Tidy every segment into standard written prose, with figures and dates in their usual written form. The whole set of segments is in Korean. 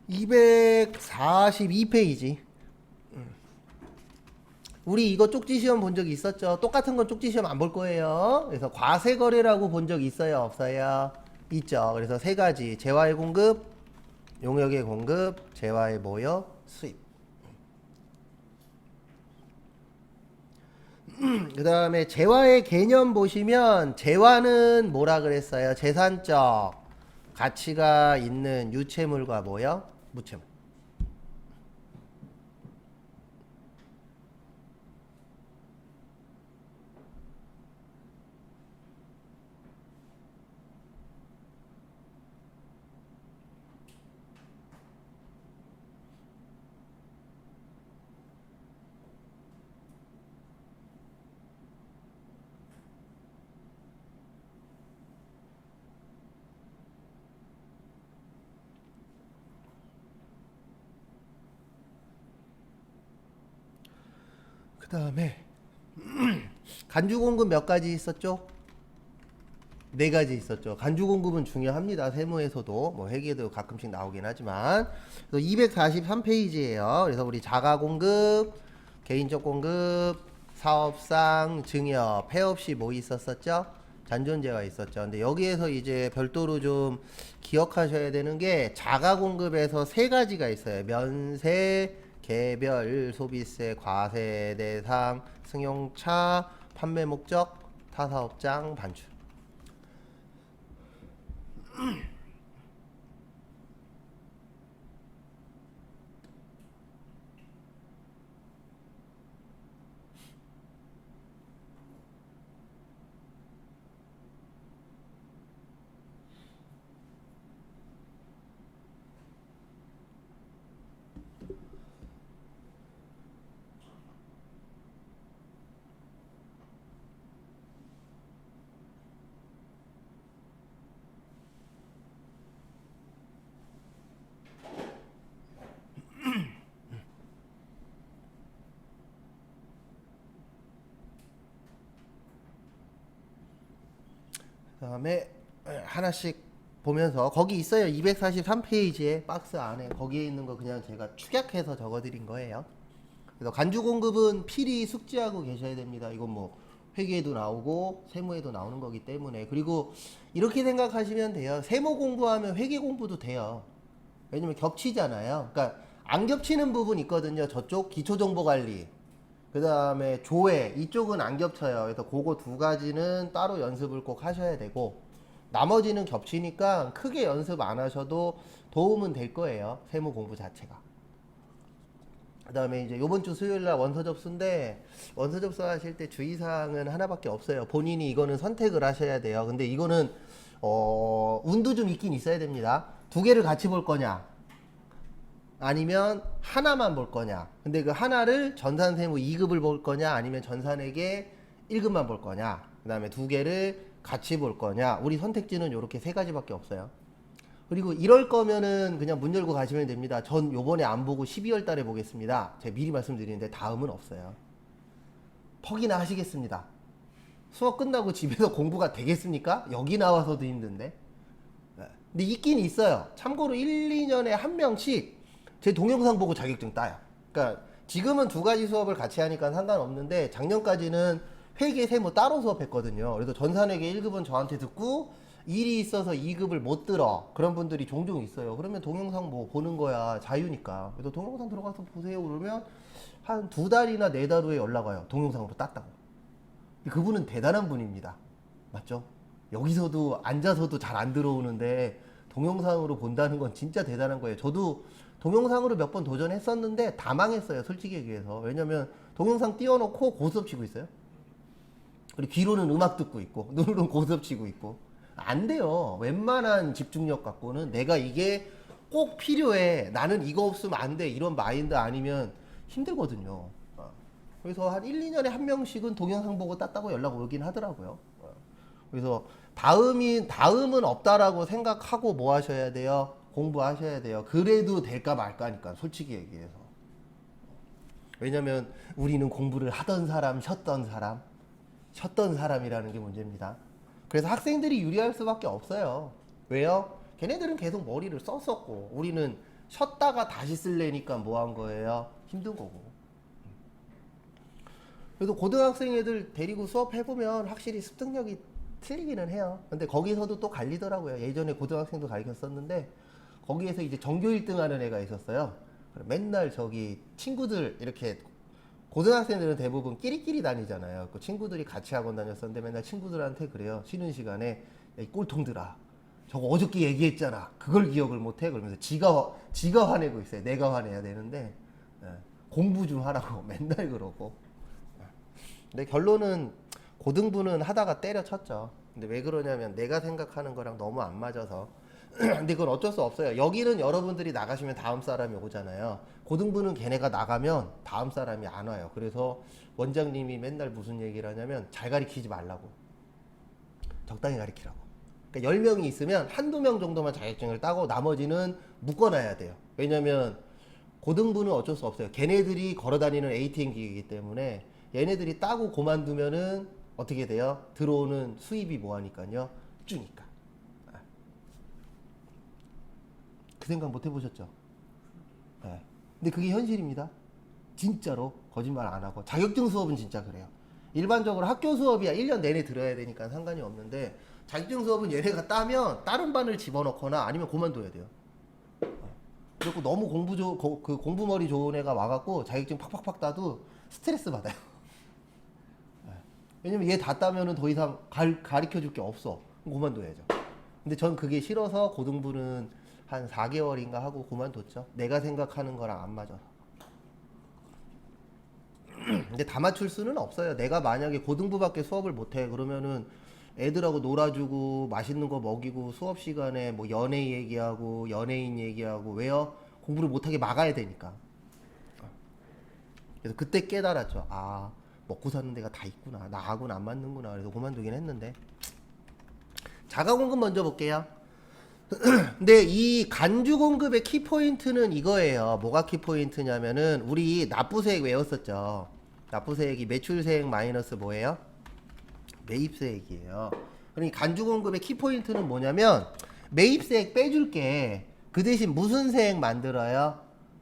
242페이지. 우리 이거 쪽지 시험 본 적 있었죠? 똑같은 건 쪽지 시험 안 볼 거예요. 그래서 과세거래라고 본 적 있어요? 없어요? 있죠. 그래서 세 가지. 재화의 공급, 용역의 공급, 재화의 모여, 수입. 그 다음에 재화의 개념 보시면 재화는 뭐라 그랬어요? 재산적 가치가 있는 유채물과 뭐요? 무채물. 그 다음에 간주 공급 몇 가지 있었죠? 네 가지 있었죠. 간주 공급은 중요합니다. 세무에서도 뭐 회계도 가끔씩 나오긴 하지만. 그래서 243페이지예요. 그래서 우리 자가 공급, 개인적 공급, 사업상, 증여, 폐업시 뭐 있었었죠? 잔존재가 있었죠. 근데 여기에서 이제 별도로 좀 기억하셔야 되는 게 자가 공급에서 세 가지가 있어요. 면세, 개별, 소비세, 과세 대상, 승용차, 판매 목적, 타사업장, 반출. 그다음에 하나씩 보면서 거기 있어요. 243페이지에 박스 안에 거기에 있는 거 그냥 제가 축약해서 적어드린 거예요. 그래서 간주 공급은 필히 숙지하고 계셔야 됩니다. 이건 뭐 회계에도 나오고 세무에도 나오는 거기 때문에. 그리고 이렇게 생각하시면 돼요. 세무 공부하면 회계 공부도 돼요. 왜냐면 겹치잖아요. 그러니까 안 겹치는 부분 있거든요. 저쪽 기초정보관리, 그 다음에 조회, 이쪽은 안 겹쳐요. 그래서 그거 두 가지는 따로 연습을 꼭 하셔야 되고, 나머지는 겹치니까 크게 연습 안 하셔도 도움은 될 거예요. 세무 공부 자체가. 그 다음에 이제 요번 주 수요일 날 원서 접수인데, 원서 접수하실 때 주의사항은 하나밖에 없어요. 본인이 이거는 선택을 하셔야 돼요. 근데 이거는 운도 좀 있긴 있어야 됩니다. 두 개를 같이 볼 거냐, 아니면 하나만 볼 거냐. 근데 그 하나를 전산세무 2급을 볼 거냐, 아니면 전산회계 1급만 볼 거냐. 그 다음에 두 개를 같이 볼 거냐. 우리 선택지는 이렇게 세 가지밖에 없어요. 그리고 이럴 거면은 그냥 문 열고 가시면 됩니다. 전 요번에 안 보고 12월 달에 보겠습니다. 제가 미리 말씀드리는데 다음은 없어요. 퍽이나 하시겠습니다. 수업 끝나고 집에서 공부가 되겠습니까? 여기 나와서도 힘든데. 네. 근데 있긴 있어요. 참고로 1, 2년에 한 명씩 제 동영상 보고 자격증 따요. 그러니까 지금은 두 가지 수업을 같이 하니까 상관없는데 작년까지는 회계 세무 따로 수업했거든요. 그래서 전산회계 1급은 저한테 듣고 일이 있어서 2급을 못 들어. 그런 분들이 종종 있어요. 그러면 동영상 뭐 보는 거야. 자유니까. 그래서 동영상 들어가서 보세요. 그러면 한 두 달이나 네 달 후에 연락 와요. 동영상으로 땄다고. 그분은 대단한 분입니다. 맞죠? 여기서도 앉아서도 잘 안 들어오는데 동영상으로 본다는 건 진짜 대단한 거예요. 저도 동영상으로 몇 번 도전했었는데 다 망했어요. 솔직히 얘기해서. 왜냐면 동영상 띄워놓고 고스톱 치고 있어요. 그리고 귀로는 음악 듣고 있고 눈으로는 고스톱 치고 있고. 안 돼요. 웬만한 집중력 갖고는 내가 이게 꼭 필요해. 나는 이거 없으면 안 돼. 이런 마인드 아니면 힘들거든요. 그래서 한 1, 2년에 한 명씩은 동영상 보고 땄다고 연락 오긴 하더라고요. 그래서 다음은 없다라고 생각하고 뭐 하셔야 돼요? 공부하셔야 돼요. 그래도 될까 말까니까, 솔직히 얘기해서. 왜냐면 우리는 공부를 하던 사람, 쉬었던 사람이라는 게 문제입니다. 그래서 학생들이 유리할 수밖에 없어요. 왜요? 걔네들은 계속 머리를 썼었고, 우리는 쉬었다가 다시 쓸래니까 뭐 한 거예요? 힘든 거고. 그래도 고등학생 애들 데리고 수업 해보면 확실히 습득력이 틀리기는 해요. 근데 거기서도 또 갈리더라고요. 예전에 고등학생도 가르쳤었는데 거기에서 이제 전교 1등 하는 애가 있었어요. 맨날 저기 친구들 이렇게 고등학생들은 대부분 끼리끼리 다니잖아요. 그 친구들이 같이 학원 다녔었는데 맨날 친구들한테 그래요. 쉬는 시간에 야, 이 꼴통들아. 저거 어저께 얘기했잖아. 그걸 기억을 못해? 그러면서 지가 화내고 있어요. 내가 화내야 되는데 예, 공부 좀 하라고 맨날 그러고. 근데 결론은 고등부는 하다가 때려쳤죠. 근데 왜 그러냐면 내가 생각하는 거랑 너무 안 맞아서. 근데 그건 어쩔 수 없어요. 여기는 여러분들이 나가시면 다음 사람이 오잖아요. 고등부는 걔네가 나가면 다음 사람이 안 와요. 그래서 원장님이 맨날 무슨 얘기를 하냐면 잘 가르치지 말라고. 적당히 가르치라고. 그러니까 10명이 있으면 한두 명 정도만 자격증을 따고 나머지는 묶어놔야 돼요. 왜냐면 고등부는 어쩔 수 없어요. 걔네들이 걸어다니는 ATM 기기이기 때문에 얘네들이 따고 그만두면은 어떻게 돼요? 들어오는 수입이 뭐하니까요? 주니까. 그 생각 못 해보셨죠? 네. 근데 그게 현실입니다. 진짜로 거짓말 안 하고. 자격증 수업은 진짜 그래요. 일반적으로 학교 수업이야 1년 내내 들어야 되니까 상관이 없는데 자격증 수업은 얘네가 따면 다른 반을 집어넣거나 아니면 그만둬야 돼요. 그리고 너무 그 공부머리 좋은 애가 와갖고 자격증 팍팍팍 따도 스트레스 받아요. 왜냐면 얘 다 따면은 더 이상 가르쳐 줄 게 없어. 그럼 그만둬야죠. 근데 전 그게 싫어서 고등부는 한 4개월인가 하고 그만뒀죠. 내가 생각하는 거랑 안 맞아서. 근데 다 맞출 수는 없어요. 내가 만약에 고등부밖에 수업을 못해 그러면은 애들하고 놀아주고 맛있는 거 먹이고 수업 시간에 뭐 연애 얘기하고 연예인 얘기하고 왜요? 공부를 못하게 막아야 되니까. 그래서 그때 깨달았죠. 아 먹고 사는 데가 다 있구나. 나하고는 안 맞는구나. 그래서 그만두긴 했는데. 자가공급 먼저 볼게요. 근데 이 간주공급의 키포인트는 이거예요. 뭐가 키포인트냐면은 우리 납부세액 외웠었죠. 납부세액이 매출세액 마이너스 뭐예요? 매입세액이에요. 그러니까 간주공급의 키포인트는 뭐냐면 매입세액 빼줄게. 그 대신 무슨 세액 만들어요?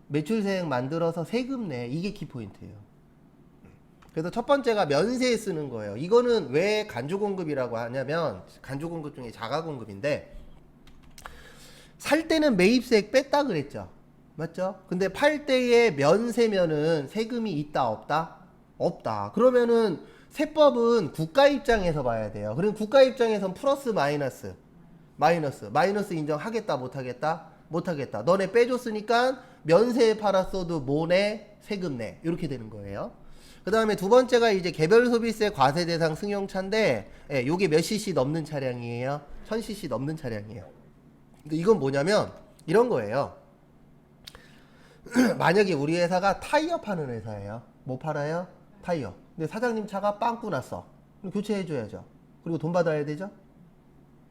매출세액 만들어서 세금 내. 이게 키포인트예요. 그래서 첫 번째가 면세에 쓰는 거예요. 이거는 왜 간주공급이라고 하냐면 간주공급 중에 자가공급인데 살 때는 매입세액 뺐다 그랬죠. 맞죠? 근데 팔 때에 면세면은 세금이 있다 없다? 없다. 그러면은 세법은 국가 입장에서 봐야 돼요. 그럼 국가 입장에선 플러스 마이너스 인정하겠다 못하겠다? 못하겠다. 너네 빼줬으니까 면세에 팔았어도 뭐 내? 세금 내. 이렇게 되는 거예요. 그 다음에 두 번째가 이제 개별 소비세 과세 대상 승용차인데 예, 요게 몇 cc 넘는 차량이에요? 1000cc 넘는 차량이에요. 이건 뭐냐면 이런 거예요. 만약에 우리 회사가 타이어 파는 회사예요. 뭐 팔아요? 타이어. 근데 사장님 차가 빵꾸 났어. 그럼 교체해줘야죠. 그리고 돈 받아야 되죠?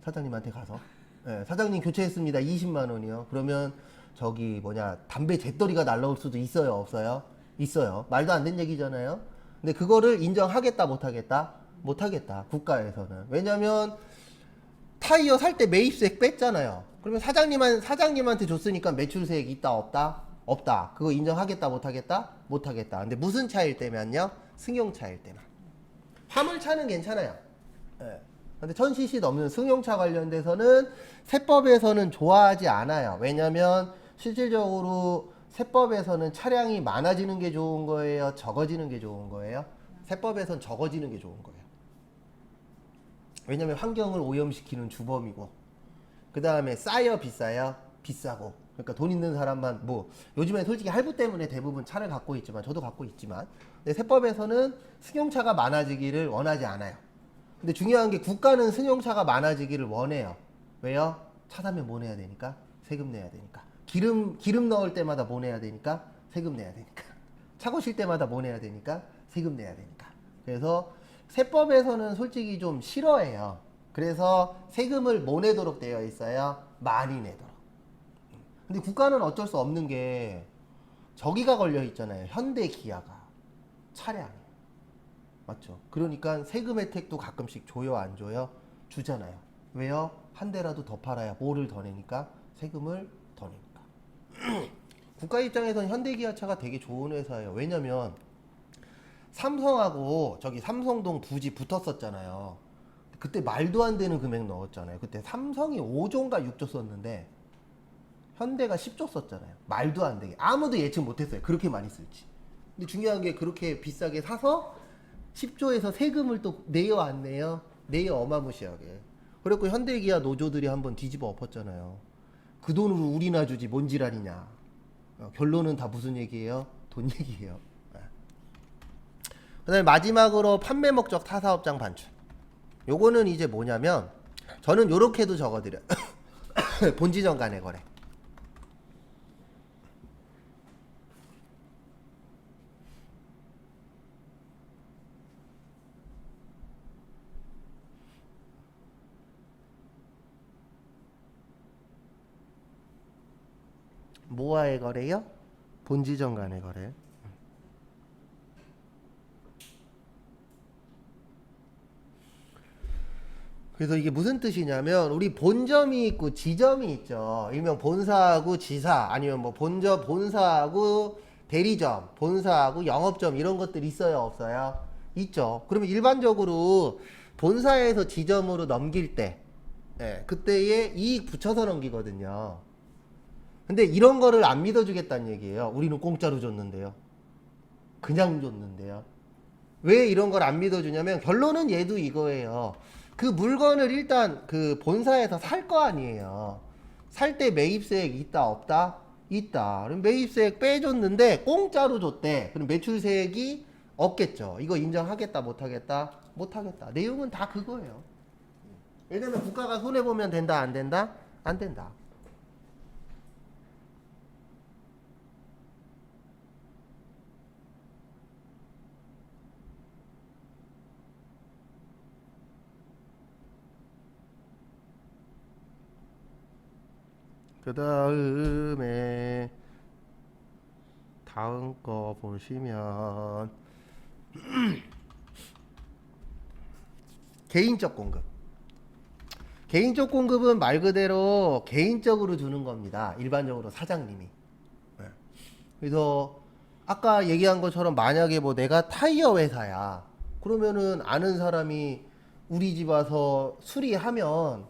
사장님한테 가서. 네, 사장님 교체했습니다. 20만 원이요. 그러면 저기 뭐냐 담배 재떨이가 날라올 수도 있어요? 없어요? 있어요. 말도 안 되는 얘기잖아요. 근데 그거를 인정하겠다 못하겠다? 못하겠다. 국가에서는. 왜냐면 타이어 살 때 매입세액 뺐잖아요. 그러면 사장님한테 줬으니까 매출세액 있다 없다? 없다. 그거 인정하겠다 못하겠다? 못하겠다. 근데 무슨 차일 때면요? 승용차일 때만. 화물차는 괜찮아요. 예. 근데 1000cc 넘는 승용차 관련돼서는 세법에서는 좋아하지 않아요. 왜냐면 실질적으로 세법에서는 차량이 많아지는 게 좋은 거예요? 적어지는 게 좋은 거예요? 세법에선 적어지는 게 좋은 거예요. 왜냐면 환경을 오염시키는 주범이고 그 다음에 싸요 비싸요? 비싸고 그러니까 돈 있는 사람만 뭐 요즘엔 솔직히 할부 때문에 대부분 차를 갖고 있지만 저도 갖고 있지만 근데 세법에서는 승용차가 많아지기를 원하지 않아요. 근데 중요한 게 국가는 승용차가 많아지기를 원해요. 왜요? 차 사면 뭐 내야 되니까? 세금 내야 되니까. 기름 넣을 때마다 뭐 내야 되니까? 세금 내야 되니까. 차 고칠 때마다 뭐 내야 되니까? 세금 내야 되니까. 그래서 세법에서는 솔직히 좀 싫어해요. 그래서 세금을 뭐 내도록 되어 있어요? 많이 내도록. 근데 국가는 어쩔 수 없는 게 저기가 걸려 있잖아요. 현대 기아가 차량. 맞죠? 그러니까 세금 혜택도 가끔씩 줘요, 안 줘요? 주잖아요. 왜요? 한 대라도 더 팔아야 뭐를 더 내니까? 세금을 더 내니까. 국가 입장에서는 현대기아차가 되게 좋은 회사예요. 왜냐면 삼성하고 저기 삼성동 부지 붙었었잖아요. 그때 말도 안 되는 금액 넣었잖아요. 그때 삼성이 5조인가 6조 썼는데 현대가 10조 썼잖아요. 말도 안 되게. 아무도 예측 못했어요. 그렇게 많이 쓸지. 근데 중요한 게 그렇게 비싸게 사서 10조에서 세금을 또 내요 안 내요? 내요 어마무시하게. 그래갖고 현대기아 노조들이 한번 뒤집어 엎었잖아요. 그 돈으로 우리나 주지 뭔 지랄이냐. 결론은 다 무슨 얘기예요? 돈 얘기예요. 그 다음에 마지막으로 판매 목적 타사업장 반출. 요거는 이제 뭐냐면 저는 요렇게도 적어드려요. 본지점 간의 거래. 뭐와의 거래요? 본지점 간의 거래. 그래서 이게 무슨 뜻이냐면 우리 본점이 있고 지점이 있죠. 일명 본사하고 지사 아니면 뭐 본점 본사하고 대리점, 본사하고 영업점 이런 것들 있어요, 없어요? 있죠. 그러면 일반적으로 본사에서 지점으로 넘길 때 예, 그때에 이익 붙여서 넘기거든요. 근데 이런 거를 안 믿어주겠다는 얘기예요. 우리는 공짜로 줬는데요. 그냥 줬는데요. 왜 이런 걸 안 믿어주냐면 결론은 얘도 이거예요. 그 물건을 일단 그 본사에서 살 거 아니에요. 살 때 매입세액 있다 없다? 있다. 그럼 매입세액 빼줬는데 공짜로 줬대. 그럼 매출세액이 없겠죠. 이거 인정하겠다 못하겠다? 못하겠다. 내용은 다 그거예요. 왜냐면 국가가 손해보면 된다 안 된다? 안 된다. 그 다음에 다음 거 보시면 개인적 공급. 개인적 공급은 말 그대로 개인적으로 주는 겁니다. 일반적으로 사장님이. 네. 그래서 아까 얘기한 것처럼 만약에 뭐 내가 타이어 회사야. 그러면은 아는 사람이 우리 집 와서 수리하면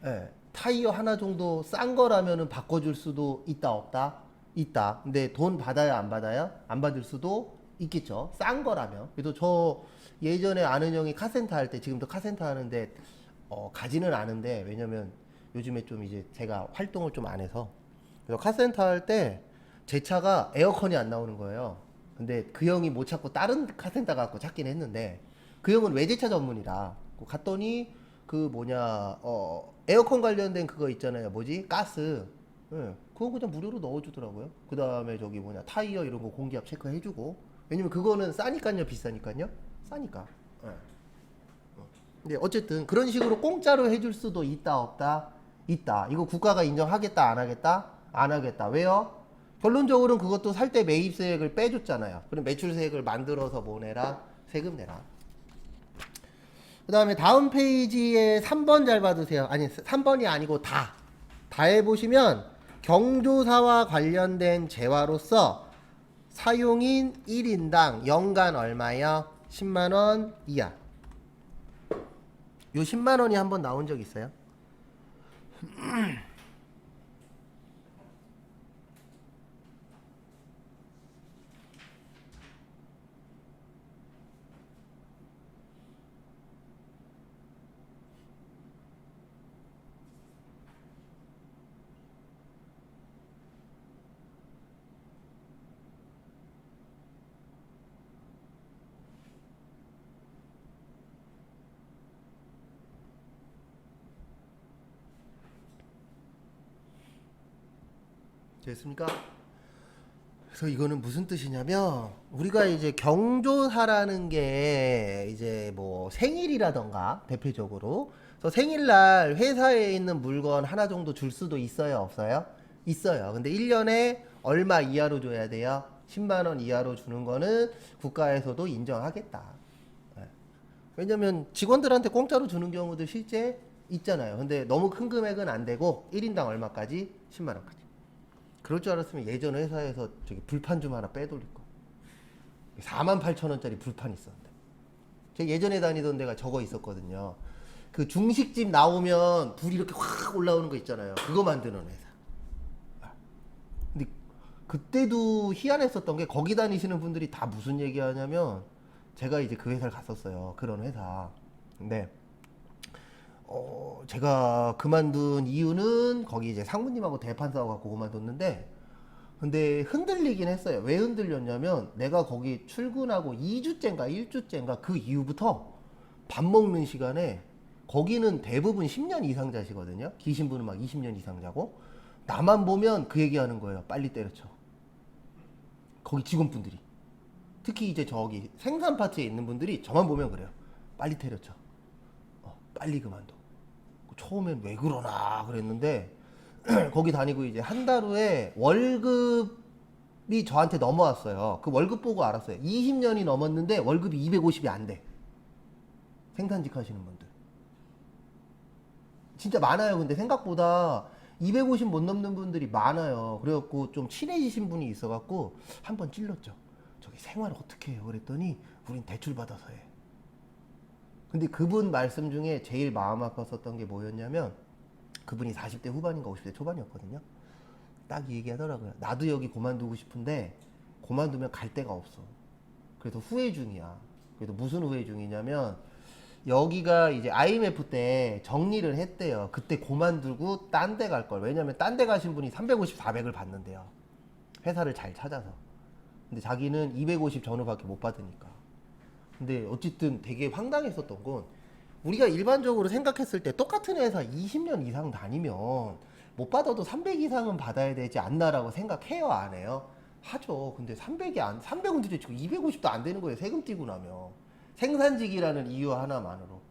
예, 타이어 하나 정도 싼 거라면은 바꿔줄 수도 있다 없다? 있다. 근데 돈 받아야 안 받아요? 안 받을 수도 있겠죠. 싼 거라면. 그래서 저 예전에 아는 형이 카센터 할 때 지금도 카센터 하는데 가지는 않은데 왜냐면 요즘에 좀 이제 제가 활동을 좀 안 해서 그래서 카센터 할 때 제 차가 에어컨이 안 나오는 거예요. 근데 그 형이 못 찾고 다른 카센터 갖고 찾긴 했는데 그 형은 외제차 전문이라 갔더니 그 뭐냐 에어컨 관련된 그거 있잖아요. 뭐지? 가스. 예. 그거 그냥 무료로 넣어주더라고요. 그 다음에 저기 뭐냐 타이어 이런 거 공기압 체크해주고. 왜냐면 그거는 싸니까요, 비싸니까요. 싸니까. 예. 근데 어쨌든 그런 식으로 공짜로 해줄 수도 있다 없다? 있다. 이거 국가가 인정하겠다 안 하겠다? 안 하겠다. 왜요? 결론적으로는 그것도 살 때 매입세액을 빼줬잖아요. 그럼 매출세액을 만들어서 뭐 내라? 세금 내라. 그 다음에 다음 페이지에 3번 잘 봐두세요. 아니 3번이 아니고 다. 다에 보시면 경조사와 관련된 재화로서 사용인 1인당 연간 얼마요? 10만원 이하. 요 10만원이 한번 나온 적 있어요? 됐습니까? 그래서 이거는 무슨 뜻이냐면 우리가 이제 경조사라는 게 이제 뭐 생일이라던가 대표적으로 그래서 생일날 회사에 있는 물건 하나 정도 줄 수도 있어요 없어요? 있어요. 근데 1년에 얼마 이하로 줘야 돼요? 10만 원 이하로 주는 거는 국가에서도 인정하겠다. 예. 왜냐면 직원들한테 공짜로 주는 경우도 실제 있잖아요. 근데 너무 큰 금액은 안 되고 1인당 얼마까지? 10만 원까지. 그럴 줄 알았으면 예전 회사에서 저기 불판 좀 하나 빼돌릴 거. 48,000원짜리 불판 있었는데. 제가 예전에 다니던 데가 저거 있었거든요. 그 중식집 나오면 불이 이렇게 확 올라오는 거 있잖아요. 그거 만드는 회사. 근데 그때도 희한했었던 게 거기 다니시는 분들이 다 무슨 얘기 하냐면 제가 이제 그 회사를 갔었어요. 그런 회사. 근데 제가 그만둔 이유는 거기 이제 상무님하고 대판 싸워갖고 그만뒀는데 근데 흔들리긴 했어요. 왜 흔들렸냐면 내가 거기 출근하고 2주째인가 1주째인가 그 이후부터 밥 먹는 시간에 거기는 대부분 10년 이상 자시거든요. 기신 분은 막 20년 이상 자고 나만 보면 그 얘기하는 거예요. 빨리 때려쳐. 거기 직원분들이. 특히 이제 저기 생산 파트에 있는 분들이 저만 보면 그래요. 빨리 때려쳐. 빨리 그만둬. 처음엔 왜 그러나 그랬는데 거기 다니고 이제 한 달 후에 월급이 저한테 넘어왔어요. 그 월급 보고 알았어요. 20년이 넘었는데 월급이 250이 안 돼. 생산직 하시는 분들. 진짜 많아요. 근데 생각보다 250 못 넘는 분들이 많아요. 그래갖고 좀 친해지신 분이 있어갖고 한번 찔렀죠. 저기 생활 어떻게 해요? 그랬더니 우린 대출 받아서 해. 근데 그분 말씀 중에 제일 마음 아팠었던 게 뭐였냐면 그분이 40대 후반인가 50대 초반이었거든요. 딱 이 얘기 하더라고요. 나도 여기 그만두고 싶은데 그만두면 갈 데가 없어. 그래서 후회 중이야. 그래서 무슨 후회 중이냐면 여기가 이제 IMF 때 정리를 했대요. 그때 그만두고 딴 데 갈 걸. 왜냐면 딴 데 가신 분이 350, 400을 받는데요. 회사를 잘 찾아서. 근데 자기는 250 전후밖에 못 받으니까. 근데 어쨌든 되게 황당했었던 건 우리가 일반적으로 생각했을 때 똑같은 회사 20년 이상 다니면 못 받아도 300 이상은 받아야 되지 않나라고 생각해요, 안 해요? 하죠. 근데 300은 도대체 250도 안 되는 거예요. 세금 떼고 나면. 생산직이라는 이유 하나만으로.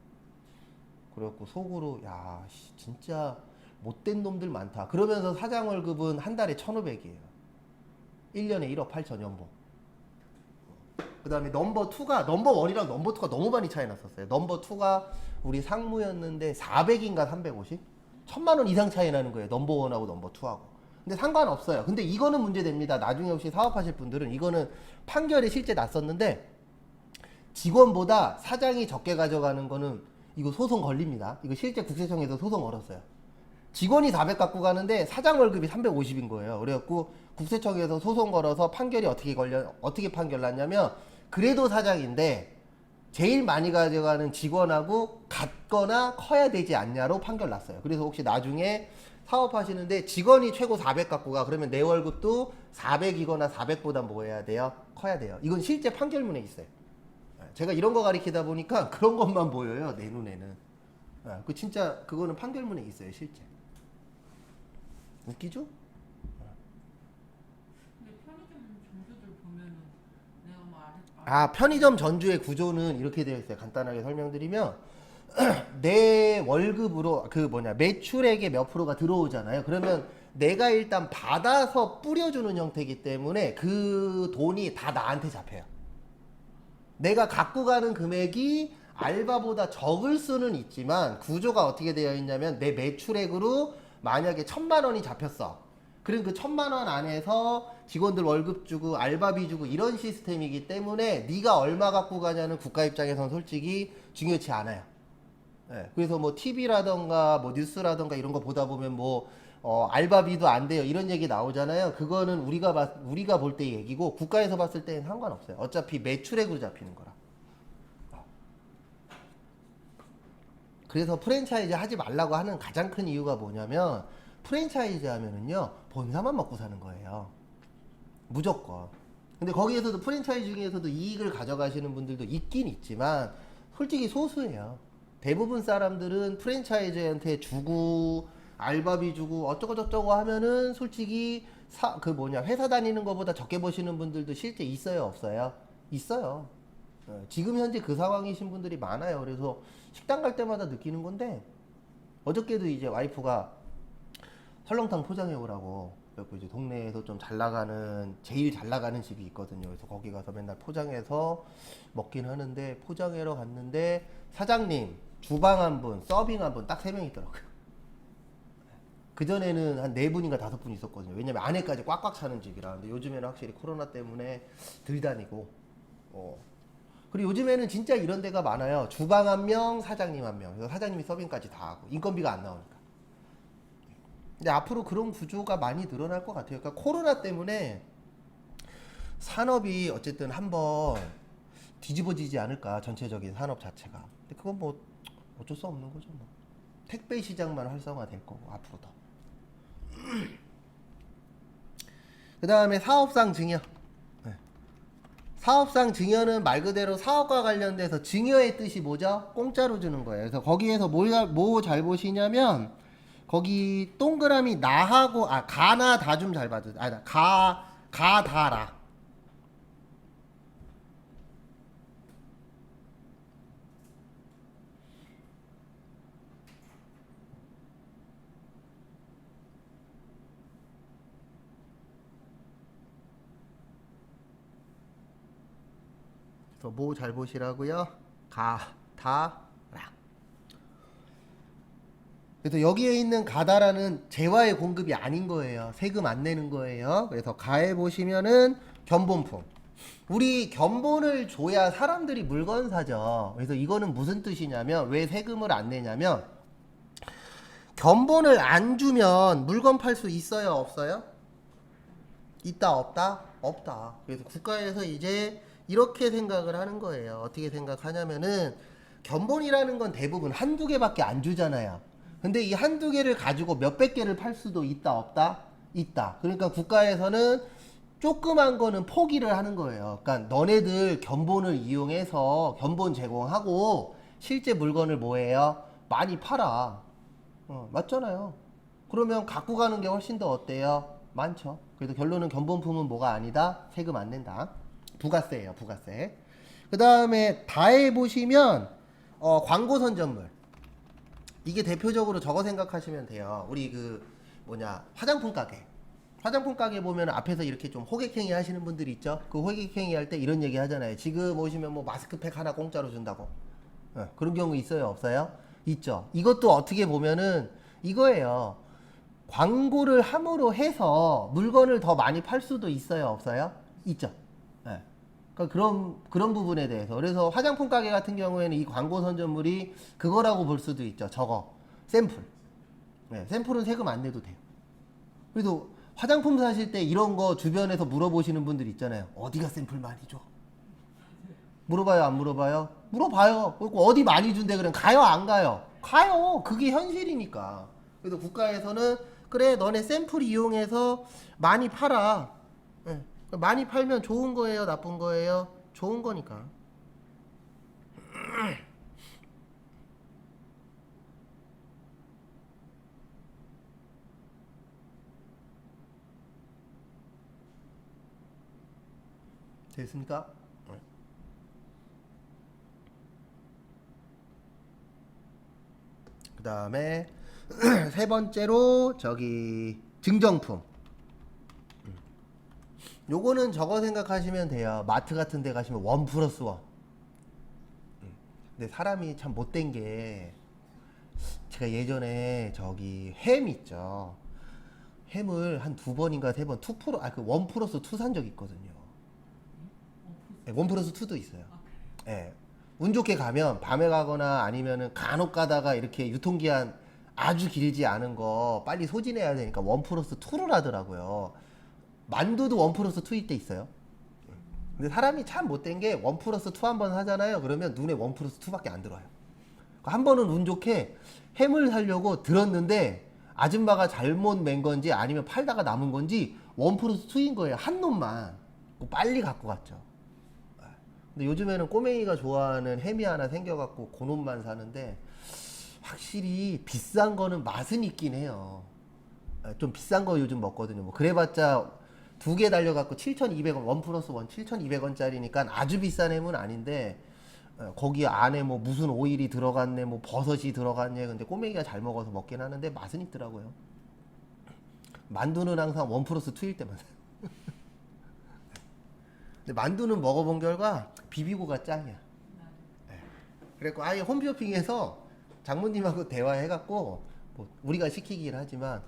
그래갖고 속으로 야 진짜 못된 놈들 많다. 그러면서 사장 월급은 한 달에 1,500이에요. 1년에 1억 8천 연봉. 그 다음에 넘버 2가 넘버 1이랑 넘버 2가 너무 많이 차이 났었어요. 넘버 2가 우리 상무였는데 400인가 350? 1,000만 원 이상 차이 나는 거예요. 넘버 1하고 넘버 2하고. 근데 상관없어요. 근데 이거는 문제됩니다. 나중에 혹시 사업하실 분들은 이거는 판결이 실제 났었는데 직원보다 사장이 적게 가져가는 거는 이거 소송 걸립니다. 이거 실제 국세청에서 소송 걸었어요. 직원이 400 갖고 가는데 사장 월급이 350인 거예요. 그래갖고 국세청에서 소송 걸어서 판결이 어떻게 판결 났냐면 그래도 사장인데 제일 많이 가져가는 직원하고 같거나 커야 되지 않냐로 판결 났어요. 그래서 혹시 나중에 사업하시는데 직원이 최고 400 갖고 가 그러면 내 월급도 400이거나 400보다 뭐 해야 돼요? 커야 돼요. 이건 실제 판결문에 있어요. 제가 이런 거 가리키다 보니까 그런 것만 보여요. 내 눈에는. 그 진짜 그거는 판결문에 있어요. 실제. 웃기죠? 근데 편의점 전주들 보면은 내가 뭐 편의점 전주의 구조는 이렇게 되어 있어요. 간단하게 설명드리면 내 월급으로 매출액의 몇 프로가 들어오잖아요. 그러면 내가 일단 받아서 뿌려주는 형태이기 때문에 그 돈이 다 나한테 잡혀요. 내가 갖고 가는 금액이 알바보다 적을 수는 있지만 구조가 어떻게 되어 있냐면 내 매출액으로 만약에 1,000만 원이 잡혔어. 그럼 그 1,000만 원 안에서 직원들 월급 주고 알바비 주고 이런 시스템이기 때문에 네가 얼마 갖고 가냐는 국가 입장에선 솔직히 중요치 않아요. 예, 그래서 뭐 TV라던가 뭐 뉴스라던가 이런 거 보다 보면 알바비도 안 돼요. 이런 얘기 나오잖아요. 그거는 우리가 볼 때 얘기고 국가에서 봤을 때는 상관없어요. 어차피 매출액으로 잡히는 거라. 그래서 프랜차이즈 하지 말라고 하는 가장 큰 이유가 뭐냐면 프랜차이즈 하면은요 본사만 먹고 사는 거예요. 무조건. 근데 거기에서도 프랜차이즈 중에서도 이익을 가져가시는 분들도 있긴 있지만 솔직히 소수예요. 대부분 사람들은 프랜차이즈한테 주고 알바비 주고 어쩌고저쩌고 하면은 솔직히 회사 다니는 것보다 적게 버시는 분들도 실제 있어요, 없어요? 있어요. 지금 현재 그 상황이신 분들이 많아요. 그래서 식당 갈 때마다 느끼는 건데 어저께도 이제 와이프가 설렁탕 포장해 오라고 그래서 이제 동네에서 좀 제일 잘 나가는 집이 있거든요. 그래서 거기 가서 맨날 포장해서 먹긴 하는데 포장하러 갔는데 사장님, 주방 한 분, 서빙 한 분 딱 3명 있더라고요. 그전에는 한 4분인가 5분 있었거든요. 왜냐면 안에까지 꽉꽉 차는 집이라. 근데 요즘에는 확실히 코로나 때문에 덜 다니고. 그리고 요즘에는 진짜 이런 데가 많아요. 주방 한 명, 사장님 한 명. 그래서 사장님이 서빙까지 다 하고. 인건비가 안 나오니까. 근데 앞으로 그런 구조가 많이 늘어날 것 같아요. 그러니까 코로나 때문에 산업이 어쨌든 한번 뒤집어지지 않을까. 전체적인 산업 자체가. 근데 그건 뭐 어쩔 수 없는 거죠. 뭐. 택배 시장만 활성화될 거고 앞으로 더. 그 다음에 사업상 증여. 네. 사업상 증여는 말 그대로 사업과 관련돼서 증여의 뜻이 뭐죠? 공짜로 주는 거예요. 그래서 거기에서 뭐 잘 보시냐면 거기 동그라미 나하고 가나 다 좀 잘 봐줘. 가다라. 그래서 뭐 잘 보시라고요? 가다라. 그래서 여기에 있는 가다라는 재화의 공급이 아닌 거예요. 세금 안 내는 거예요. 그래서 가에 보시면은 견본품. 우리 견본을 줘야 사람들이 물건 사죠. 그래서 이거는 무슨 뜻이냐면 왜 세금을 안 내냐면 견본을 안 주면 물건 팔 수 있어요, 없어요? 있다, 없다? 없다. 그래서 국가에서 이제 이렇게 생각을 하는 거예요. 어떻게 생각하냐면은 견본이라는 건 대부분 한두 개밖에 안 주잖아요. 근데 이 한두 개를 가지고 몇백 개를 팔 수도 있다, 없다? 있다. 그러니까 국가에서는 조그만 거는 포기를 하는 거예요. 그러니까 너네들 견본을 이용해서 견본 제공하고 실제 물건을 뭐해요? 많이 팔아. 맞잖아요. 그러면 갖고 가는 게 훨씬 더 어때요? 많죠. 그래서 결론은 견본품은 뭐가 아니다? 세금 안 낸다. 부가세예요, 부가세. 그 다음에 다에 보시면 광고 선전물. 이게 대표적으로 저거 생각하시면 돼요. 우리 그 화장품 가게. 화장품 가게 보면 앞에서 이렇게 좀 호객행위 하시는 분들이 있죠. 그 호객행위 할 때 이런 얘기 하잖아요. 지금 오시면 뭐 마스크팩 하나 공짜로 준다고. 그런 경우 있어요, 없어요? 있죠. 이것도 어떻게 보면은 이거예요. 광고를 함으로 해서 물건을 더 많이 팔 수도 있어요, 없어요? 있죠. 예. 그러니까 그런 부분에 대해서. 그래서 화장품 가게 같은 경우에는 이 광고 선전물이 그거라고 볼 수도 있죠. 저거 샘플. 네, 샘플은 세금 안 내도 돼요. 그래도 화장품 사실 때 이런 거 주변에서 물어보시는 분들 있잖아요. 어디가 샘플 많이 줘? 물어봐요, 안 물어봐요? 물어봐요. 그리고 어디 많이 준대 그러면 가요, 안 가요? 가요. 그게 현실이니까. 그래서 국가에서는 그래, 너네 샘플 이용해서 많이 팔아. 예. 많이 팔면 좋은 거예요, 나쁜 거예요? 좋은 거니까. 됐습니까? 그 다음에 세 번째로 증정품. 요거는 저거 생각하시면 돼요. 마트 같은 데 가시면 1+1. 근데 사람이 참 못된 게 제가 예전에 햄 있죠. 햄을 한 2번인가 3번 1+2 산 적 있거든요. 네, 1+2도 있어요. 예. 운 좋게 가면 밤에 가거나 아니면은 간혹 가다가 이렇게 유통기한 아주 길지 않은 거 빨리 소진해야 되니까 1+2를 하더라고요. 만두도 1+2일 때 있어요. 근데 사람이 참 못된 게 1+2 한 번 사잖아요. 그러면 눈에 1+2밖에 안 들어요. 한 번은 운 좋게 햄을 사려고 들었는데 아줌마가 잘못 맨 건지 아니면 팔다가 남은 건지 1+2인 거예요. 한 놈만. 빨리 갖고 갔죠. 근데 요즘에는 꼬맹이가 좋아하는 햄이 하나 생겨갖고 그 놈만 사는데 확실히 비싼 거는 맛은 있긴 해요. 좀 비싼 거 요즘 먹거든요. 뭐 그래봤자 2개 달려갖고 7,200원, 1+1 7,200원짜리니까 아주 비싼 햄은 아닌데 거기 안에 뭐 무슨 오일이 들어갔네, 뭐 버섯이 들어갔네. 근데 꼬맹이가 잘 먹어서 먹긴 하는데 맛은 있더라고요. 만두는 항상 1+2일 때만 사요. 근데 만두는 먹어본 결과 비비고가 짱이야. 그래갖고 아예 홈쇼핑에서 장모님하고 대화해갖고 뭐 우리가 시키긴 하지만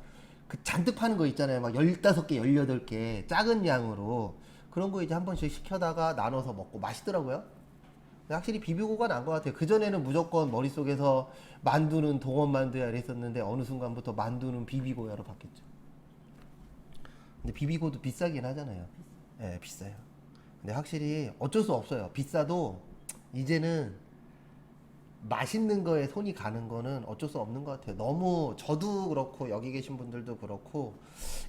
그 잔뜩 파는 거 있잖아요. 막 15개, 18개 작은 양으로 그런 거 이제 한 번씩 시켜다가 나눠서 먹고 맛있더라고요. 근데 확실히 비비고가 난 것 같아요. 그전에는 무조건 머릿속에서 만두는 동원 만두야 이랬었는데 어느 순간부터 만두는 비비고야로 바뀌었죠. 근데 비비고도 비싸긴 하잖아요. 예, 비싸요. 근데 확실히 어쩔 수 없어요. 비싸도 이제는 맛있는 거에 손이 가는 거는 어쩔 수 없는 것 같아요. 너무 저도 그렇고 여기 계신 분들도 그렇고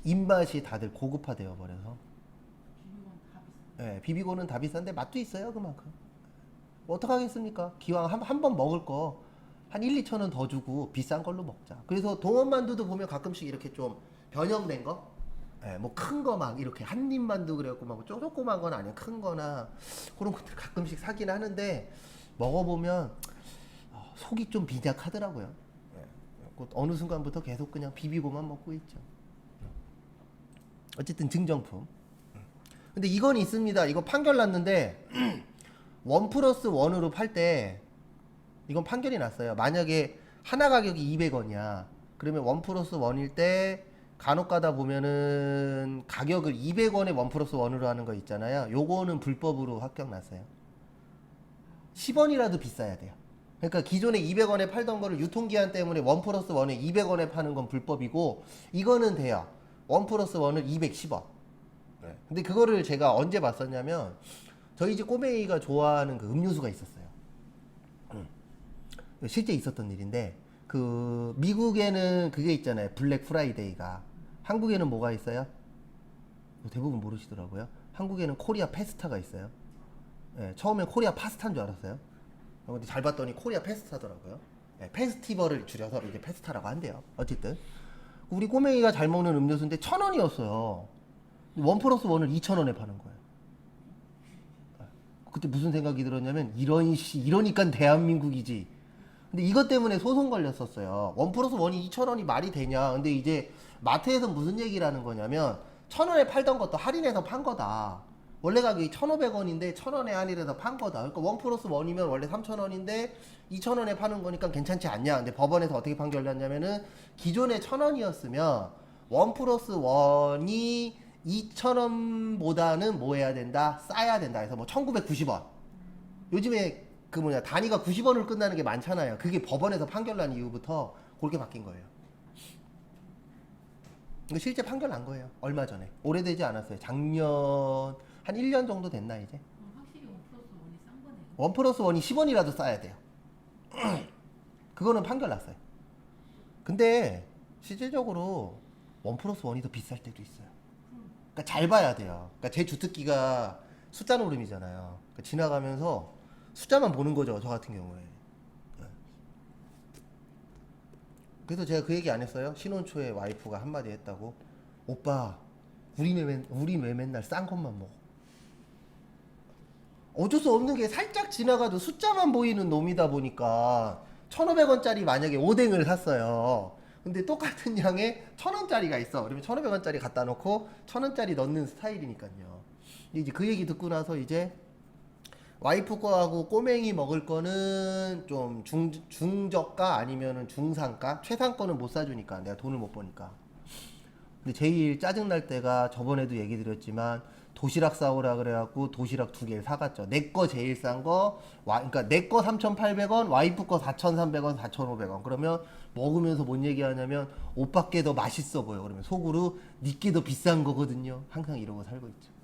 입맛이 다들 고급화되어 버려서. 비비고는 다 비싸. 예, 비비고는 다 비싼데 맛도 있어요 그만큼. 뭐 어떡하겠습니까? 기왕 한 번 먹을 거 한 1, 2천 원 더 주고 비싼 걸로 먹자. 그래서 동원만두도 보면 가끔씩 이렇게 좀 변형된 거, 예, 뭐 큰 거 막 이렇게 한 입만두 그래갖고 막 쪼조그만 건 아니야. 큰 거나 그런 것들 가끔씩 사긴 하는데 먹어보면 속이 좀 비작하더라고요. 예, 그 어느 순간부터 계속 그냥 비비고만 먹고 있죠. 어쨌든 증정품. 근데 이건 있습니다. 이거 판결 났는데 원 플러스 원으로 팔 때 이건 판결이 났어요. 만약에 하나 가격이 200원이야. 그러면 원 플러스 원일 때 간혹 가다 보면은 가격을 200원에 원 플러스 원으로 하는 거 있잖아요. 요거는 불법으로 합격 났어요. 10원이라도 비싸야 돼요. 그러니까 기존에 200원에 팔던 거를 유통기한 때문에 원 플러스 원에 200원에 파는 건 불법이고 이거는 돼요. 원 플러스 원을 210원. 네. 근데 그거를 제가 언제 봤었냐면 저희 집 꼬맹이가 좋아하는 그 음료수가 있었어요. 실제 있었던 일인데 그 미국에는 그게 있잖아요. 블랙 프라이데이가. 한국에는 뭐가 있어요? 대부분 모르시더라고요. 한국에는 코리아 페스타가 있어요. 예, 처음엔 코리아 파스타인 줄 알았어요. 근데 잘 봤더니 코리아 페스타더라고요. 예, 페스티벌을 줄여서 이제 페스타라고 한대요. 어쨌든 우리 꼬맹이가 잘 먹는 음료수인데 1,000원이었어요. 원 플러스 원을 2,000원에 파는 거예요. 그때 무슨 생각이 들었냐면 이러니까 대한민국이지. 근데 이것 때문에 소송 걸렸었어요. 원 플러스 원이 2,000원이 말이 되냐. 근데 이제 마트에서 무슨 얘기를 하는 거냐면 1,000원에 팔던 것도 할인해서 판 거다. 원래 가격이 1,500원인데 1,000원에 할인해서 판 거다. 그러니까 원 플러스 원이면 원래 3,000원인데 2,000원에 파는 거니까 괜찮지 않냐. 근데 법원에서 어떻게 판결 났냐면은 기존에 1,000원이었으면 원 플러스 원이 2,000원보다는 뭐 해야 된다? 싸야 된다. 그래서 뭐 1,990원. 요즘에 그 뭐냐 단위가 90원을 끝나는 게 많잖아요. 그게 법원에서 판결 난 이후부터 그렇게 바뀐 거예요. 이거 실제 판결 난 거예요. 얼마 전에. 오래되지 않았어요. 작년 한 1년 정도 됐나 이제. 확실히 원 플러스 원이 싼 거네. 원 플러스 원이 10원이라도 싸야 돼요. 그거는 판결 났어요. 근데 실질적으로 원 플러스 원이 더 비쌀 때도 있어요. 그러니까 잘 봐야 돼요. 그러니까 제 주특기가 숫자 노름이잖아요. 그러니까 지나가면서 숫자만 보는 거죠. 저 같은 경우에. 네. 그래서 제가 그 얘기 안 했어요. 신혼 초에 와이프가 한마디 했다고. 오빠, 우리 왜 맨날 싼 것만 먹어? 어쩔 수 없는 게 살짝 지나가도 숫자만 보이는 놈이다 보니까 1,500원짜리 만약에 오뎅을 샀어요. 근데 똑같은 양에 1,000원짜리가 있어. 그러면 1,500원짜리 갖다 놓고 1,000원짜리 넣는 스타일이니까요. 이제 그 얘기 듣고 나서 이제 와이프 거하고 꼬맹이 먹을 거는 좀 중저가 아니면은 중상가? 최상가는 못 사주니까 내가 돈을 못 버니까. 근데 제일 짜증날 때가 저번에도 얘기 드렸지만 도시락 싸오라 그래갖고 도시락 2개를 사갔죠. 내 거 제일 싼 거, 그러니까 내 거 3,800원, 와이프 거 4,300원, 4,500원. 그러면 먹으면서 뭔 얘기하냐면 오빠 게 더 맛있어 보여. 그러면 속으로 니께 더 비싼 거거든요. 항상 이러고 살고 있죠.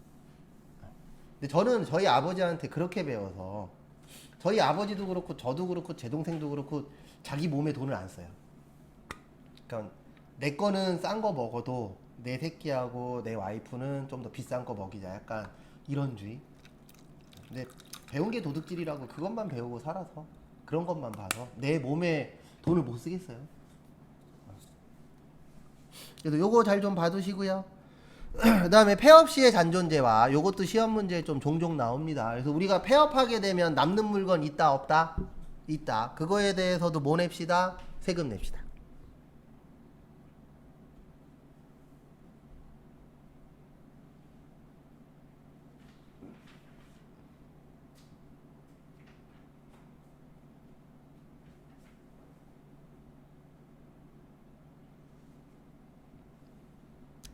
근데 저는 저희 아버지한테 그렇게 배워서 저희 아버지도 그렇고 저도 그렇고 제 동생도 그렇고 자기 몸에 돈을 안 써요. 그러니까 내 거는 싼 거 먹어도 내 새끼하고 내 와이프는 좀 더 비싼 거 먹이자. 약간 이런 주의. 근데 배운 게 도둑질이라고 그것만 배우고 살아서 그런 것만 봐서 내 몸에 돈을 못 쓰겠어요. 그래서 요거 잘 좀 봐두시고요. 그 다음에 폐업 시의 잔존재와 요것도 시험 문제에 좀 종종 나옵니다. 그래서 우리가 폐업하게 되면 남는 물건 있다 없다? 있다. 그거에 대해서도 뭐 냅시다? 세금 냅시다.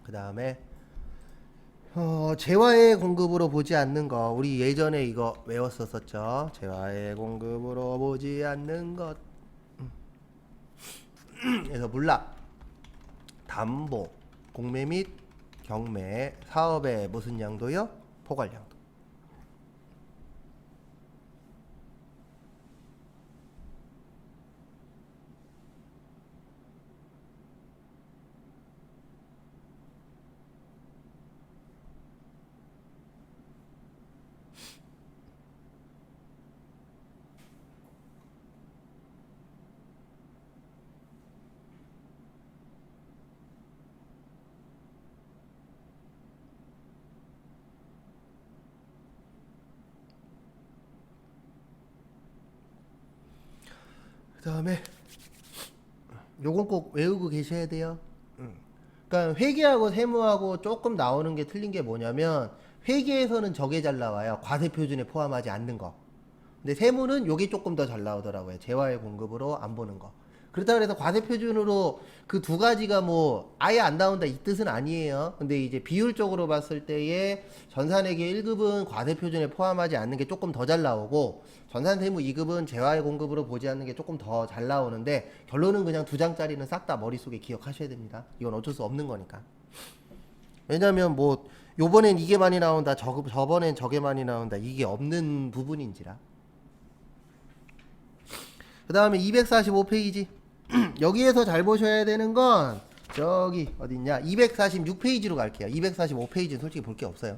그 다음에 재화의 공급으로 보지 않는 거. 우리 예전에 이거 외웠었었죠. 재화의 공급으로 보지 않는 것. 그래서 물납, 담보, 공매 및 경매, 사업의 무슨 양도요? 포괄 양도. 그 다음에 요건 꼭 외우고 계셔야 돼요. 그러니까 회계하고 세무하고 조금 나오는 게 틀린 게 뭐냐면 회계에서는 저게 잘 나와요. 과세 표준에 포함하지 않는 거. 근데 세무는 요게 조금 더 잘 나오더라고요. 재화의 공급으로 안 보는 거. 그렇다고 해서 과세 표준으로 그 두 가지가 뭐 아예 안 나온다 이 뜻은 아니에요. 근데 이제 비율적으로 봤을 때에 전산회계 1급은 과세 표준에 포함하지 않는 게 조금 더 잘 나오고 전산세무 2급은 재화의 공급으로 보지 않는 게 조금 더 잘 나오는데 결론은 그냥 두 장짜리는 싹 다 머릿속에 기억하셔야 됩니다. 이건 어쩔 수 없는 거니까. 왜냐면 뭐 요번엔 이게 많이 나온다 저번엔 저게 많이 나온다 이게 없는 부분인지라. 그 다음에 245페이지 여기에서 잘 보셔야 되는 건 저기 어딨냐 246페이지로 갈게요. 245페이지는 솔직히 볼 게 없어요.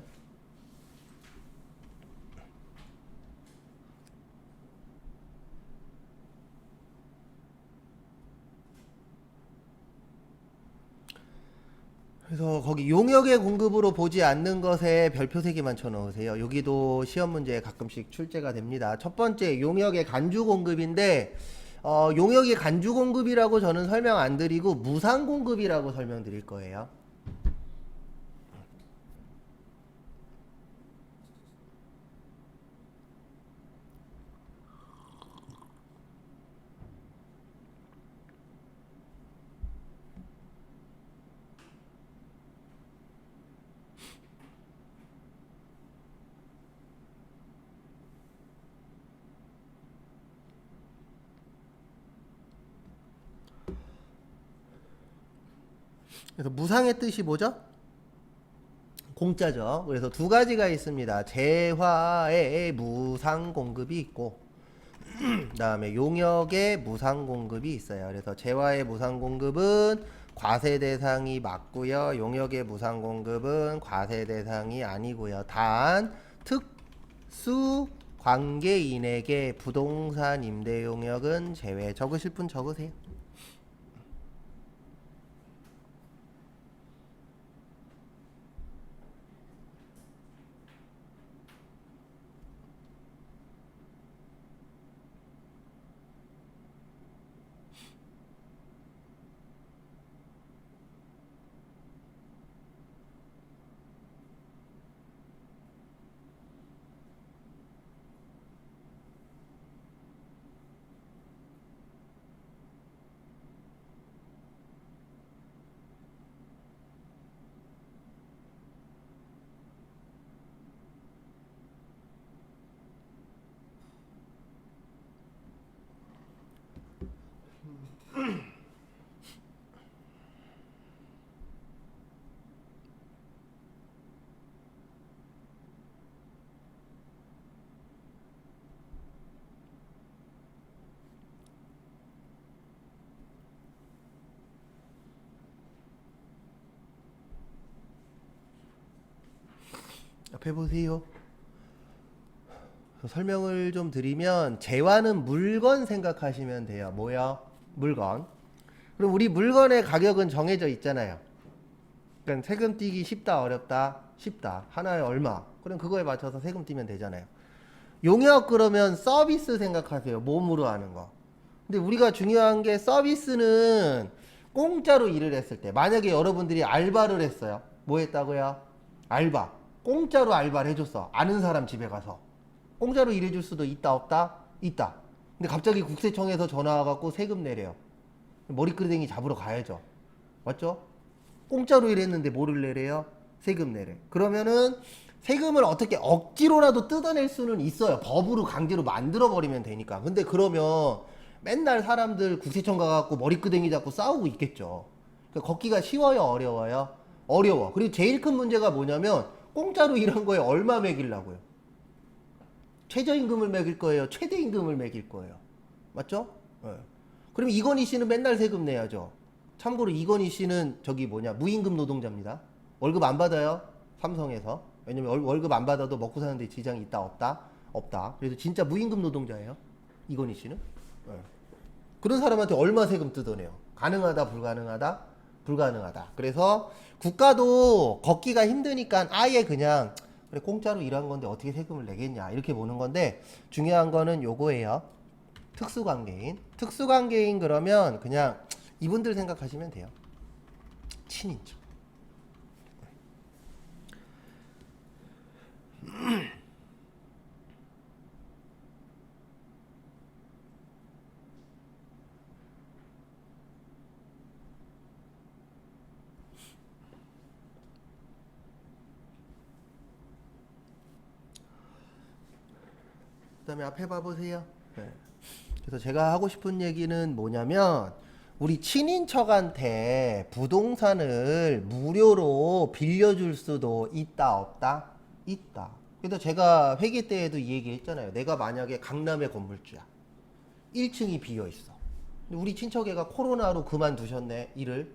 그래서 거기 용역의 공급으로 보지 않는 것에 별표 3개만 쳐넣으세요. 여기도 시험 문제에 가끔씩 출제가 됩니다. 첫 번째 용역의 간주 공급인데 용역의 간주 공급이라고 저는 설명 안 드리고 무상 공급이라고 설명드릴 거예요. 그래서 무상의 뜻이 뭐죠? 공짜죠. 그래서 두 가지가 있습니다. 재화의 무상 공급이 있고 그다음에 용역의 무상 공급이 있어요. 그래서 재화의 무상 공급은 과세 대상이 맞고요. 용역의 무상 공급은 과세 대상이 아니고요. 단 특수 관계인에게 부동산 임대 용역은 제외. 적으실 분 적으세요. 옆에 보세요. 설명을 좀 드리면 재화는 물건 생각하시면 돼요. 뭐야? 물건. 그럼 우리 물건의 가격은 정해져 있잖아요. 그러니까 세금 떼기 쉽다 어렵다? 쉽다. 하나에 얼마? 그럼 그거에 맞춰서 세금 떼면 되잖아요. 용역 그러면 서비스 생각하세요. 몸으로 하는 거. 근데 우리가 중요한 게 서비스는 공짜로 일을 했을 때 만약에 여러분들이 알바를 했어요. 뭐 했다고요? 알바. 공짜로 알바를 해줬어. 아는 사람 집에 가서. 공짜로 일해줄 수도 있다 없다? 있다. 근데 갑자기 국세청에서 전화 와갖고 세금 내래요. 머리끄댕이 잡으러 가야죠. 맞죠? 공짜로 일했는데 뭐를 내래요? 세금 내래. 그러면은 세금을 어떻게 억지로라도 뜯어낼 수는 있어요. 법으로 강제로 만들어버리면 되니까. 근데 그러면 맨날 사람들 국세청 가갖고 머리끄댕이 잡고 싸우고 있겠죠. 그러니까 걷기가 쉬워요, 어려워요? 어려워. 그리고 제일 큰 문제가 뭐냐면 공짜로 일한 거에 얼마 매기려고요? 최저임금을 매길 거예요? 최대임금을 매길 거예요? 맞죠? 예. 그럼 이건희 씨는 맨날 세금 내야죠. 참고로 이건희 씨는 저기 뭐냐 무임금 노동자입니다. 월급 안 받아요. 삼성에서. 왜냐면 월급 안 받아도 먹고 사는데 지장이 있다 없다? 없다. 그래서 진짜 무임금 노동자예요. 이건희 씨는. 예. 그런 사람한테 얼마 세금 뜯어내요? 가능하다 불가능하다? 불가능하다. 그래서 국가도 걷기가 힘드니까 아예 그냥 그래, 공짜로 일한 건데 어떻게 세금을 내겠냐 이렇게 보는 건데 중요한 거는 요거예요. 특수관계인. 특수관계인 그러면 그냥 이분들 생각하시면 돼요. 친인척. 그 다음에 앞에 봐보세요. 네. 그래서 제가 하고 싶은 얘기는 뭐냐면 우리 친인척한테 부동산을 무료로 빌려줄 수도 있다 없다? 있다. 그래서 제가 회계 때에도 이 얘기 했잖아요. 내가 만약에 강남의 건물주야. 1층이 비어있어. 근데 우리 친척애가 코로나로 그만두셨네 일을.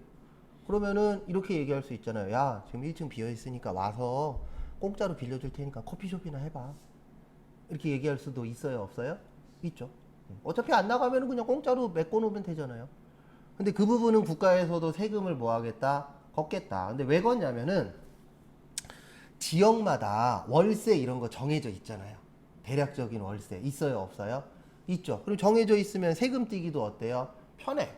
그러면은 이렇게 얘기할 수 있잖아요. 야 지금 1층 비어있으니까 와서 공짜로 빌려줄 테니까 커피숍이나 해봐. 이렇게 얘기할 수도 있어요 없어요? 있죠. 어차피 안 나가면은 그냥 공짜로 메꿔놓으면 되잖아요. 근데 그 부분은 국가에서도 세금을 뭐 하겠다? 걷겠다. 근데 왜 걷냐면은 지역마다 월세 이런 거 정해져 있잖아요. 대략적인 월세 있어요 없어요? 있죠. 그리고 정해져 있으면 세금 떼기도 어때요? 편해.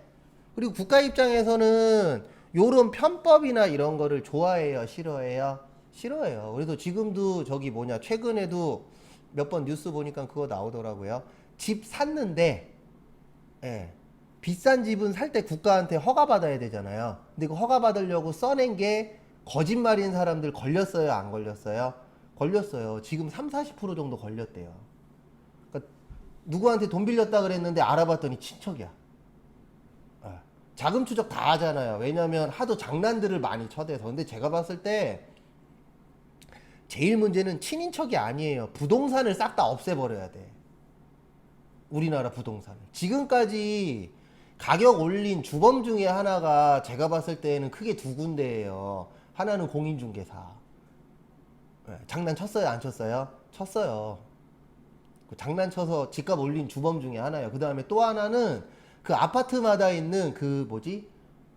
그리고 국가 입장에서는 요런 편법이나 이런 거를 좋아해요 싫어해요? 싫어해요. 그래서 지금도 저기 뭐냐 최근에도 몇 번 뉴스 보니까 그거 나오더라고요. 집 샀는데 예, 비싼 집은 살 때 국가한테 허가 받아야 되잖아요. 근데 그 허가 받으려고 써낸 게 거짓말인 사람들 걸렸어요 안 걸렸어요? 걸렸어요. 지금 30-40% 정도 걸렸대요. 그러니까 누구한테 돈 빌렸다 그랬는데 알아봤더니 친척이야. 예, 자금 추적 다 하잖아요. 왜냐면 하도 장난들을 많이 쳐대서. 근데 제가 봤을 때 제일 문제는 친인척이 아니에요. 부동산을 싹 다 없애버려야 돼. 우리나라 부동산을. 지금까지 가격 올린 주범 중에 하나가 제가 봤을 때는 크게 두 군데예요. 하나는 공인중개사. 네, 장난쳤어요 안 쳤어요? 쳤어요. 그 장난쳐서 집값 올린 주범 중에 하나예요. 그 다음에 또 하나는 그 아파트마다 있는 그 뭐지?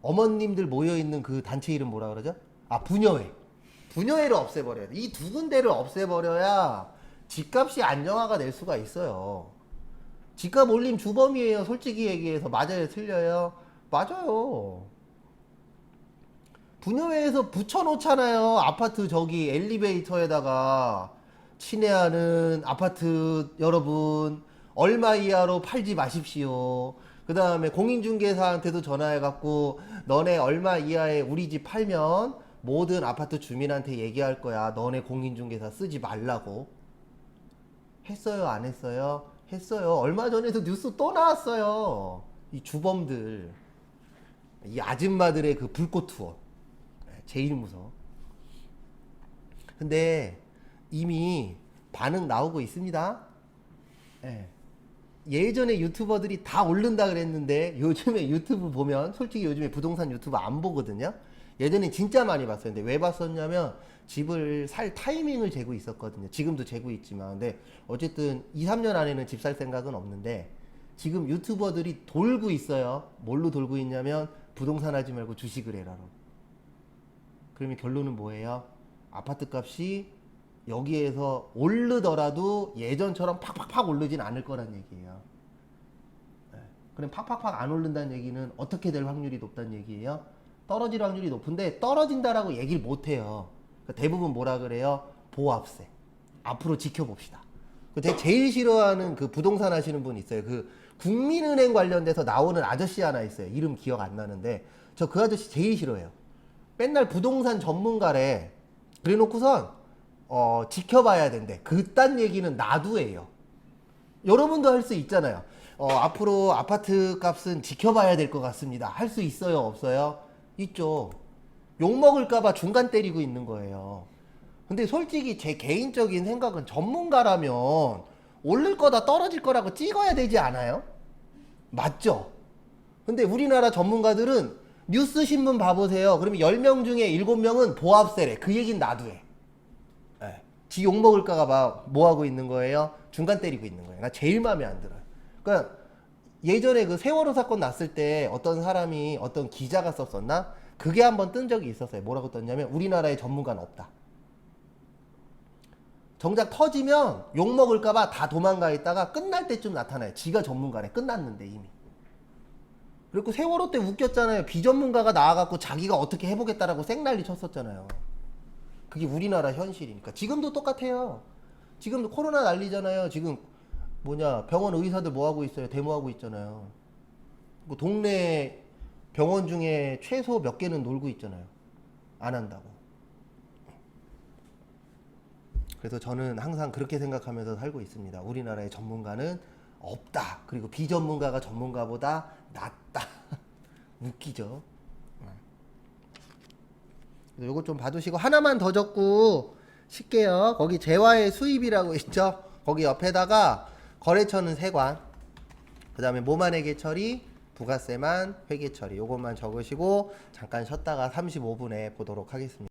어머님들 모여있는 그 단체 이름 뭐라 그러죠? 아 부녀회. 부녀회를 없애버려야 돼. 이 두 군데를 없애버려야 집값이 안정화가 될 수가 있어요. 집값 올림 주범이에요. 솔직히 얘기해서. 맞아요 틀려요? 맞아요. 부녀회에서 붙여놓잖아요. 아파트 저기 엘리베이터에다가 친애하는 아파트 여러분 얼마 이하로 팔지 마십시오. 그 다음에 공인중개사한테도 전화해갖고 너네 얼마 이하에 우리 집 팔면 모든 아파트 주민한테 얘기할 거야. 너네 공인중개사 쓰지 말라고. 했어요 안 했어요? 했어요. 얼마 전에도 뉴스 또 나왔어요. 이 주범들, 이 아줌마들의 그 불꽃 투어. 제일 무서워. 근데 이미 반응 나오고 있습니다. 예. 예전에 유튜버들이 다 오른다 그랬는데 요즘에 유튜브 보면 솔직히 요즘에 부동산 유튜브 안 보거든요. 예전에 진짜 많이 봤어요. 근데 왜 봤었냐면 집을 살 타이밍을 재고 있었거든요. 지금도 재고 있지만. 근데 어쨌든 2-3년 안에는 집 살 생각은 없는데 지금 유튜버들이 돌고 있어요. 뭘로 돌고 있냐면 부동산 하지 말고 주식을 해라로. 그러면 결론은 뭐예요? 아파트 값이 여기에서 오르더라도 예전처럼 팍팍팍 오르진 않을 거란 얘기예요. 네. 그럼 팍팍팍 안 오른다는 얘기는 어떻게 될 확률이 높다는 얘기예요? 떨어질 확률이 높은데 떨어진다라고 얘기를 못해요. 그러니까 대부분 뭐라 그래요? 보합세. 앞으로 지켜봅시다. 제가 제일 싫어하는 그 부동산 하시는 분 있어요. 그 국민은행 관련돼서 나오는 아저씨 하나 있어요. 이름 기억 안 나는데 저 그 아저씨 제일 싫어해요. 맨날 부동산 전문가래. 그래 놓고선 지켜봐야 된대. 그딴 얘기는 나도예요. 여러분도 할 수 있잖아요. 앞으로 아파트 값은 지켜봐야 될 것 같습니다. 할 수 있어요, 없어요? 있죠. 욕먹을까봐 중간 때리고 있는 거예요. 근데 솔직히 제 개인적인 생각은 전문가라면 오를 거다 떨어질 거라고 찍어야 되지 않아요? 맞죠? 근데 우리나라 전문가들은 뉴스 신문 봐보세요. 그러면 10명 중에 7명은 보합세래. 그 얘긴 나도 해. 예. 지 욕먹을까봐 막 뭐하고 있는 거예요? 중간 때리고 있는 거예요. 나 제일 마음에 안 들어요. 그러니까 예전에 그 세월호 사건 났을 때 어떤 사람이 어떤 기자가 썼었나? 그게 한번 뜬 적이 있었어요. 뭐라고 떴냐면 우리나라에 전문가는 없다. 정작 터지면 욕먹을까봐 다 도망가 있다가 끝날 때쯤 나타나요. 지가 전문가네. 끝났는데 이미. 그리고 세월호 때 웃겼잖아요. 비전문가가 나와갖고 자기가 어떻게 해보겠다라고 생난리 쳤었잖아요. 그게 우리나라 현실이니까. 지금도 똑같아요. 지금도 코로나 난리잖아요. 지금 병원 의사들 뭐 하고 있어요? 데모하고 있잖아요. 뭐 동네 병원 중에 최소 몇 개는 놀고 있잖아요. 안 한다고. 그래서 저는 항상 그렇게 생각하면서 살고 있습니다. 우리나라의 전문가는 없다. 그리고 비전문가가 전문가보다 낫다. 웃기죠? 요거 좀 봐두시고 하나만 더 적고 쉴게요. 거기 재화의 수입이라고 있죠? 거기 옆에다가 거래처는 세관, 그 다음에 모만회계 처리, 부가세만 회계 처리 요것만 적으시고 잠깐 쉬었다가 35분에 보도록 하겠습니다.